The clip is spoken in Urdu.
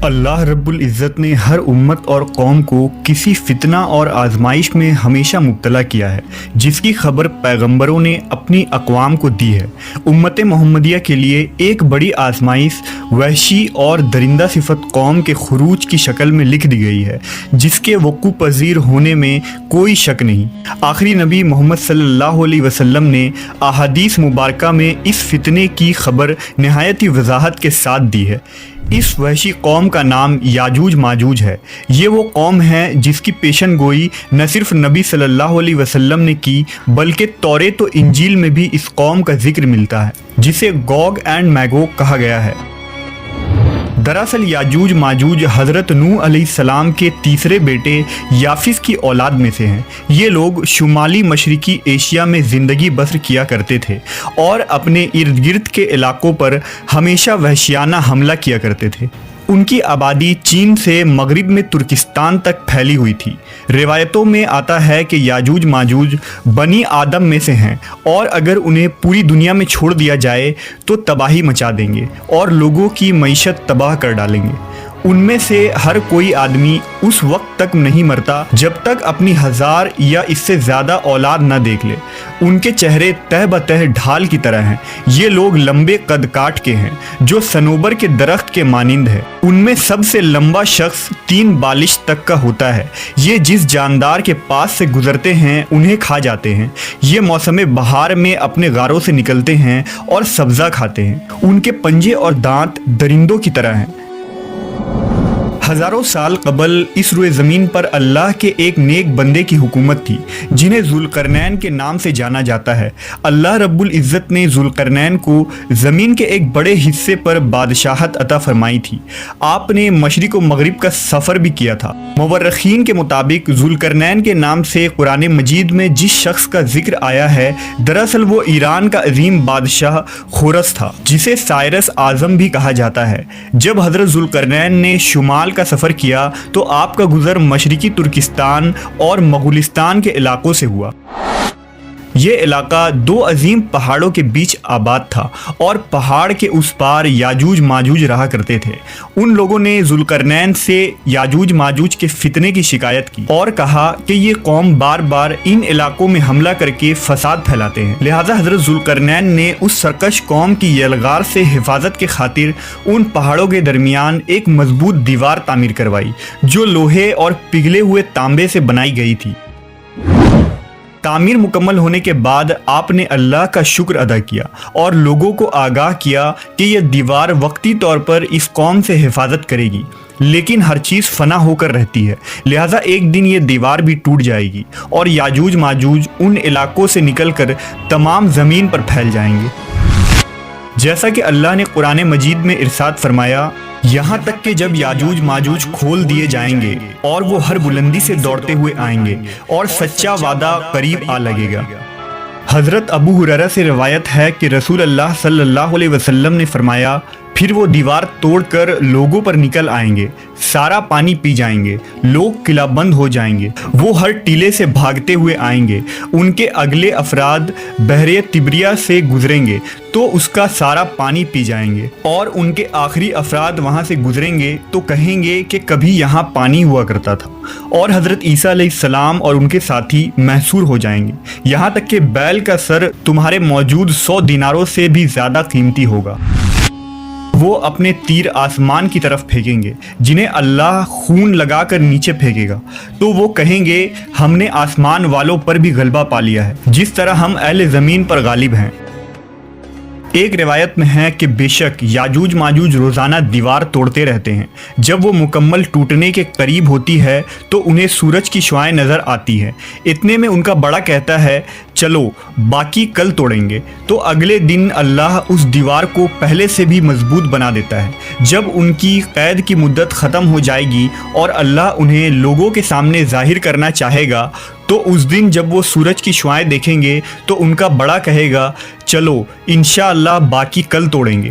اللہ رب العزت نے ہر امت اور قوم کو کسی فتنہ اور آزمائش میں ہمیشہ مبتلا کیا ہے، جس کی خبر پیغمبروں نے اپنی اقوام کو دی ہے۔ امت محمدیہ کے لیے ایک بڑی آزمائش وحشی اور درندہ صفت قوم کے خروج کی شکل میں لکھ دی گئی ہے، جس کے وقوع پذیر ہونے میں کوئی شک نہیں۔ آخری نبی محمد صلی اللہ علیہ وسلم نے احادیث مبارکہ میں اس فتنے کی خبر نہایت ہی وضاحت کے ساتھ دی ہے۔ اس وحشی قوم کا نام یاجوج ماجوج ہے۔ یہ وہ قوم ہے جس کی پیشن گوئی نہ صرف نبی صلی اللہ علیہ وسلم نے کی، بلکہ توریت و انجیل میں بھی اس قوم کا ذکر ملتا ہے، جسے گوگ اینڈ میگوگ کہا گیا ہے۔ دراصل یاجوج ماجوج حضرت نوح علیہ السلام کے تیسرے بیٹے یافس کی اولاد میں سے ہیں۔ یہ لوگ شمالی مشرقی ایشیا میں زندگی بسر کیا کرتے تھے اور اپنے ارد گرد کے علاقوں پر ہمیشہ وحشیانہ حملہ کیا کرتے تھے۔ ان کی آبادی چین سے مغرب میں ترکستان تک پھیلی ہوئی تھی۔ روایتوں میں آتا ہے کہ یاجوج ماجوج بنی آدم میں سے ہیں، اور اگر انہیں پوری دنیا میں چھوڑ دیا جائے تو تباہی مچا دیں گے اور لوگوں کی معیشت تباہ کر ڈالیں گے۔ ان میں سے ہر کوئی آدمی اس وقت تک نہیں مرتا جب تک اپنی 1000 یا اس سے زیادہ اولاد نہ دیکھ لے۔ ان کے چہرے تہ بتہ ڈھال کی طرح ہیں۔ یہ لوگ لمبے قد کاٹ کے ہیں، جو صنوبر کے درخت کے مانند ہے۔ ان میں سب سے لمبا شخص 3 بالش تک کا ہوتا ہے۔ یہ جس جاندار کے پاس سے گزرتے ہیں انہیں کھا جاتے ہیں۔ یہ موسم بہار میں اپنے غاروں سے نکلتے ہیں اور سبزہ کھاتے ہیں۔ ان کے پنجے اور دانت درندوں کی طرح ہیں۔ ہزاروں سال قبل اس روئے زمین پر اللہ کے ایک نیک بندے کی حکومت تھی، جنہیں ذوالقرنین کے نام سے جانا جاتا ہے۔ اللہ رب العزت نے ذوالقرنین کو زمین کے ایک بڑے حصے پر بادشاہت عطا فرمائی تھی۔ آپ نے مشرق و مغرب کا سفر بھی کیا تھا۔ مورخین کے مطابق ذوالقرنین کے نام سے قرآن مجید میں جس شخص کا ذکر آیا ہے، دراصل وہ ایران کا عظیم بادشاہ خورس تھا، جسے سائرس اعظم بھی کہا جاتا ہے۔ جب حضرت ذوالقرنین نے شمال کا سفر کیا تو آپ کا گزر مشرقی ترکستان اور مغولستان کے علاقوں سے ہوا۔ یہ علاقہ 2 عظیم پہاڑوں کے بیچ آباد تھا، اور پہاڑ کے اس پار یاجوج ماجوج رہا کرتے تھے۔ ان لوگوں نے ذوالقرنین سے یاجوج ماجوج کے فتنے کی شکایت کی اور کہا کہ یہ قوم بار بار ان علاقوں میں حملہ کر کے فساد پھیلاتے ہیں۔ لہٰذا حضرت ذوالقرنین نے اس سرکش قوم کی یلغار سے حفاظت کے خاطر ان پہاڑوں کے درمیان ایک مضبوط دیوار تعمیر کروائی، جو لوہے اور پگھلے ہوئے تانبے سے بنائی گئی تھی۔ تعمیر مکمل ہونے کے بعد آپ نے اللہ کا شکر ادا کیا اور لوگوں کو آگاہ کیا کہ یہ دیوار وقتی طور پر اس قوم سے حفاظت کرے گی، لیکن ہر چیز فنا ہو کر رہتی ہے، لہٰذا ایک دن یہ دیوار بھی ٹوٹ جائے گی اور یاجوج ماجوج ان علاقوں سے نکل کر تمام زمین پر پھیل جائیں گے۔ جیسا کہ اللہ نے قرآن مجید میں ارشاد فرمایا، یہاں تک کہ جب یاجوج ماجوج کھول دیے جائیں گے اور وہ ہر بلندی سے دوڑتے ہوئے آئیں گے اور سچا وعدہ قریب آ لگے گا۔ حضرت ابو ہریرہ سے روایت ہے کہ رسول اللہ صلی اللہ علیہ وسلم نے فرمایا، پھر وہ دیوار توڑ کر لوگوں پر نکل آئیں گے، سارا پانی پی جائیں گے، لوگ قلعہ بند ہو جائیں گے، وہ ہر ٹیلے سے بھاگتے ہوئے آئیں گے، ان کے اگلے افراد بحیرہ طبریہ سے گزریں گے تو اس کا سارا پانی پی جائیں گے، اور ان کے آخری افراد وہاں سے گزریں گے تو کہیں گے کہ کبھی یہاں پانی ہوا کرتا تھا، اور حضرت عیسیٰ علیہ السلام اور ان کے ساتھی محصور ہو جائیں گے، یہاں تک کہ بیل کا سر تمہارے موجود 100 دیناروں سے بھی زیادہ قیمتی ہوگا۔ وہ اپنے تیر آسمان کی طرف پھینکیں گے، جنہیں اللہ خون لگا کر نیچے پھینکے گا، تو وہ کہیں گے ہم نے آسمان والوں پر بھی غلبہ پا لیا ہے، جس طرح ہم اہل زمین پر غالب ہیں۔ ایک روایت میں ہے کہ بے شک یاجوج ماجوج روزانہ دیوار توڑتے رہتے ہیں۔ جب وہ مکمل ٹوٹنے کے قریب ہوتی ہے تو انہیں سورج کی شعاعیں نظر آتی ہیں۔ اتنے میں ان کا بڑا کہتا ہے، چلو باقی کل توڑیں گے، تو اگلے دن اللہ اس دیوار کو پہلے سے بھی مضبوط بنا دیتا ہے۔ جب ان کی قید کی مدت ختم ہو جائے گی اور اللہ انہیں لوگوں کے سامنے ظاہر کرنا چاہے گا، تو اس دن جب وہ سورج کی شعاعیں دیکھیں گے تو ان کا بڑا کہے گا، چلو انشاءاللہ باقی کل توڑیں گے۔